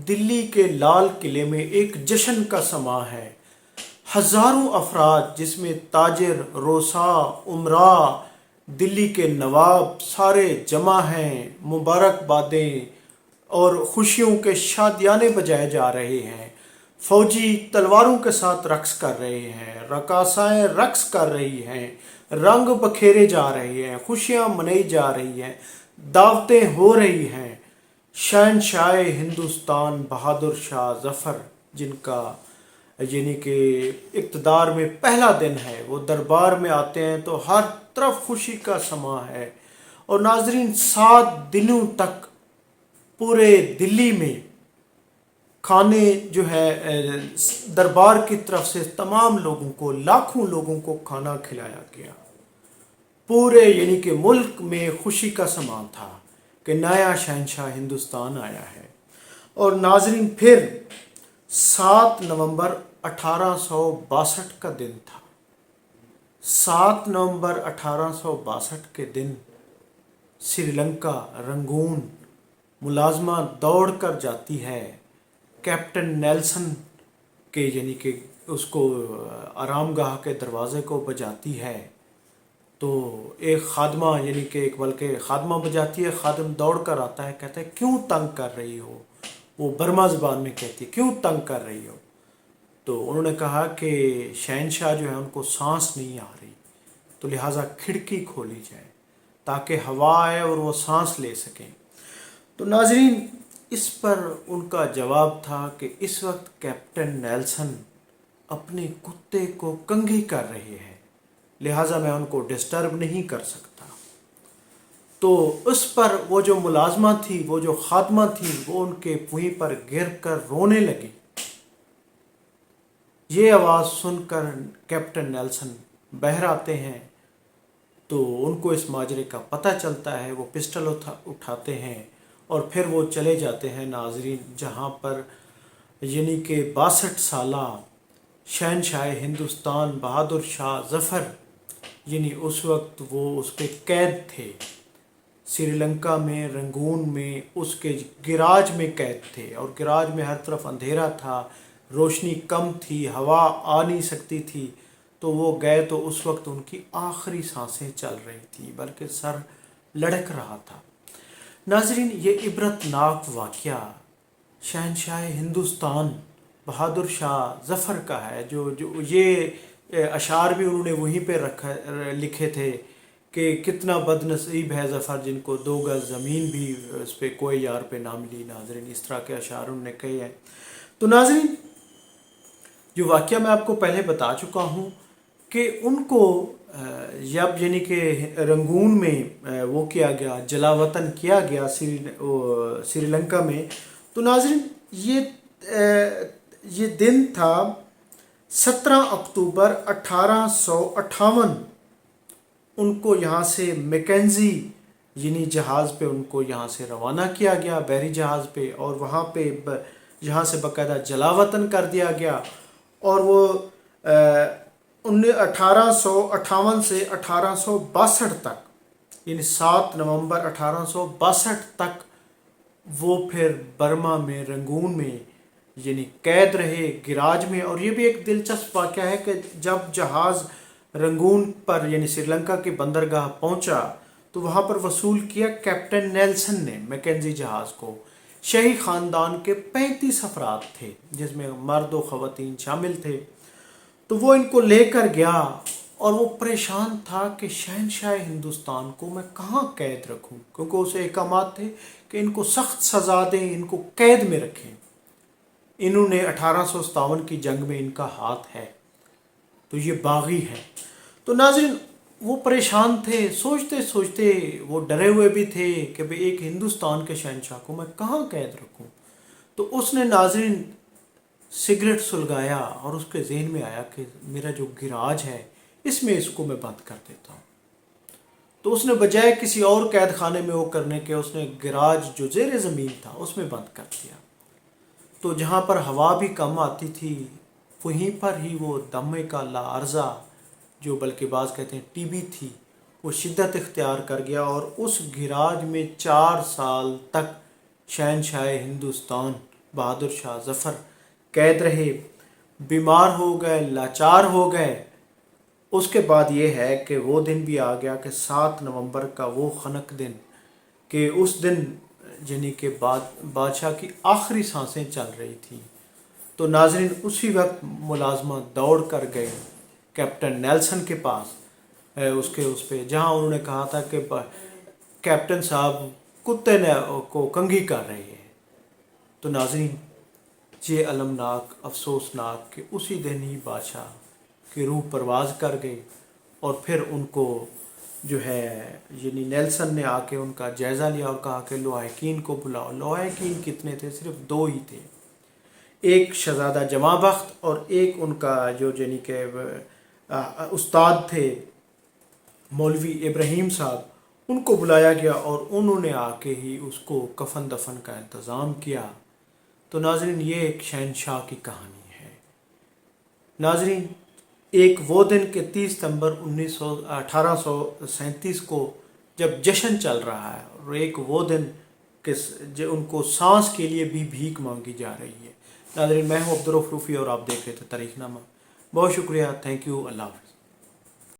دلی کے لال قلعے میں ایک جشن کا سماں ہے۔ ہزاروں افراد جس میں تاجر، روسا، امراء، دلی کے نواب سارے جمع ہیں، مبارکبادیں اور خوشیوں کے شادیانے بجائے جا رہے ہیں۔ فوجی تلواروں کے ساتھ رقص کر رہے ہیں، رقاصائیں رقص کر رہی ہیں، رنگ بکھیرے جا رہے ہیں، خوشیاں منائی جا رہی ہیں، دعوتیں ہو رہی ہیں۔ شہنشاہ ہندوستان بہادر شاہ ظفر، جن کا یعنی کہ اقتدار میں پہلا دن ہے، وہ دربار میں آتے ہیں تو ہر طرف خوشی کا سماں ہے۔ اور ناظرین، 7 دنوں تک پورے دلی میں کھانے جو ہے دربار کی طرف سے تمام لوگوں کو، لاکھوں لوگوں کو کھانا کھلایا گیا۔ پورے یعنی کہ ملک میں خوشی کا سماں تھا کہ نیا شہنشاہ ہندوستان آیا ہے۔ اور ناظرین، پھر 7 نومبر 1862 کا دن تھا۔ 7 نومبر 1862 کے دن سری لنکا رنگون ملازمہ دوڑ کر جاتی ہے کیپٹن نیلسن کے یعنی کہ اس کو آرام گاہ کے دروازے کو بجاتی ہے، تو ایک خادمہ یعنی کہ ایک بلکہ خادمہ بجاتی ہے، خادم دوڑ کر آتا ہے، کہتا ہے کیوں تنگ کر رہی ہو؟ وہ برما زبان میں کہتی ہے کیوں تنگ کر رہی ہو؟ تو انہوں نے کہا کہ شہنشاہ جو ہے ان کو سانس نہیں آ رہی، تو لہٰذا کھڑکی کھولی جائے تاکہ ہوا آئے اور وہ سانس لے سکیں۔ تو ناظرین، اس پر ان کا جواب تھا کہ اس وقت کیپٹن نیلسن اپنے کتے کو کنگھی کر رہے ہیں، لہٰذا میں ان کو ڈسٹرب نہیں کر سکتا۔ تو اس پر وہ جو ملازمہ تھی، وہ جو خادمہ تھی، وہ ان کے پوئیں پر گر کر رونے لگی۔ یہ آواز سن کر کیپٹن نیلسن باہر آتے ہیں تو ان کو اس ماجرے کا پتہ چلتا ہے، وہ پسٹل اٹھاتے ہیں اور پھر وہ چلے جاتے ہیں ناظرین جہاں پر یعنی کہ 62 سالہ شہنشاہ ہندوستان بہادر شاہ ظفر یعنی اس وقت وہ اس پہ قید تھے، سری لنکا میں رنگون میں اس کے گراج میں قید تھے، اور گراج میں ہر طرف اندھیرا تھا، روشنی کم تھی، ہوا آ نہیں سکتی تھی، تو وہ گئے تو اس وقت ان کی آخری سانسیں چل رہی تھیں، بلکہ سر لڑک رہا تھا۔ ناظرین، یہ عبرت ناک واقعہ شہنشاہ ہندوستان بہادر شاہ ظفر کا ہے، جو یہ اشعار بھی انہوں نے وہیں پہ لکھے تھے کہ کتنا بد نصیب ہے ظفر جن کو 2 گز زمین بھی اس پہ کوئی یار پہ نہ ملی۔ ناظرین، اس طرح کے اشعار انہوں نے کہے ہیں۔ تو ناظرین، جو واقعہ میں آپ کو پہلے بتا چکا ہوں کہ ان کو جب یعنی کہ رنگون میں وہ کیا گیا، جلا وطن کیا گیا سری لنکا میں، تو ناظرین یہ دن تھا 17 اکتوبر 1858۔ ان کو یہاں سے میکنزی یعنی جہاز پہ ان کو یہاں سے روانہ کیا گیا، بحری جہاز پہ، اور وہاں پہ یہاں سے باقاعدہ جلا وطن کر دیا گیا۔ اور وہ 1858 سے 1862 تک یعنی 7 نومبر 1862 تک وہ پھر برما میں رنگون میں یعنی قید رہے گراج میں۔ اور یہ بھی ایک دلچسپ واقعہ ہے کہ جب جہاز رنگون پر یعنی سری لنکا کی بندرگاہ پہنچا تو وہاں پر وصول کیا کیپٹن نیلسن نے میکنزی جہاز کو۔ شاہی خاندان کے 35 افراد تھے جس میں مرد و خواتین شامل تھے، تو وہ ان کو لے کر گیا اور وہ پریشان تھا کہ شہنشاہ ہندوستان کو میں کہاں قید رکھوں، کیونکہ اسے احکامات تھے کہ ان کو سخت سزا دیں، ان کو قید میں رکھیں۔ انہوں نے 1857 کی جنگ میں ان کا ہاتھ ہے، تو یہ باغی ہے۔ تو ناظرین، وہ پریشان تھے، سوچتے سوچتے وہ ڈرے ہوئے بھی تھے کہ بھئی ایک ہندوستان کے شہنشاہ کو میں کہاں قید رکھوں۔ تو اس نے ناظرین سگریٹ سلگایا اور اس کے ذہن میں آیا کہ میرا جو گراج ہے اس میں اس کو میں بند کر دیتا ہوں۔ تو اس نے بجائے کسی اور قید خانے میں وہ کرنے کے، اس نے گراج جو زیر زمین تھا اس میں بند کر دیا۔ تو جہاں پر ہوا بھی کم آتی تھی وہیں پر ہی وہ دمے کا لعرضہ، جو بلکہ بعض کہتے ہیں ٹی بی تھی، وہ شدت اختیار کر گیا، اور اس گراج میں 4 سال تک شہنشاہ ہندوستان بہادر شاہ ظفر قید رہے، بیمار ہو گئے، لاچار ہو گئے۔ اس کے بعد یہ ہے کہ وہ دن بھی آ گیا کہ 7 نومبر کا وہ خنک دن، کہ اس دن یعنی کہ بادشاہ کی آخری سانسیں چل رہی تھیں۔ تو ناظرین اسی وقت ملازمہ دوڑ کر گئے کیپٹن نیلسن کے پاس، اس پہ جہاں انہوں نے کہا تھا کہ کیپٹن صاحب کتے نے کو کنگھی کر رہے ہیں۔ تو ناظرین یہ المناک افسوسناک کہ اسی دن ہی بادشاہ کی روح پرواز کر گئی، اور پھر ان کو جو ہے یعنی نیلسن نے آ کے ان کا جائزہ لیا اور کہا کہ لواحقین کو بلاؤ۔ لواحقین کتنے تھے؟ صرف 2 ہی تھے، ایک شہزادہ جمع بخت اور ایک ان کا جو یعنی کہ استاد تھے مولوی ابراہیم صاحب، ان کو بلایا گیا اور انہوں نے آ کے ہی اس کو کفن دفن کا انتظام کیا۔ تو ناظرین یہ ایک شہنشاہ کی کہانی ہے۔ ناظرین ایک وہ دن کہ 30 ستمبر 1837 کو جب جشن چل رہا ہے، اور ایک وہ دن کہ ان کو سانس کے لیے بھی بھیک مانگی جا رہی ہے۔ ناظرین میں ہوں عبدالرؤف روفی اور آپ دیکھ رہے تھے تاریخ نامہ۔ بہت شکریہ، تھینک یو، اللہ حافظ۔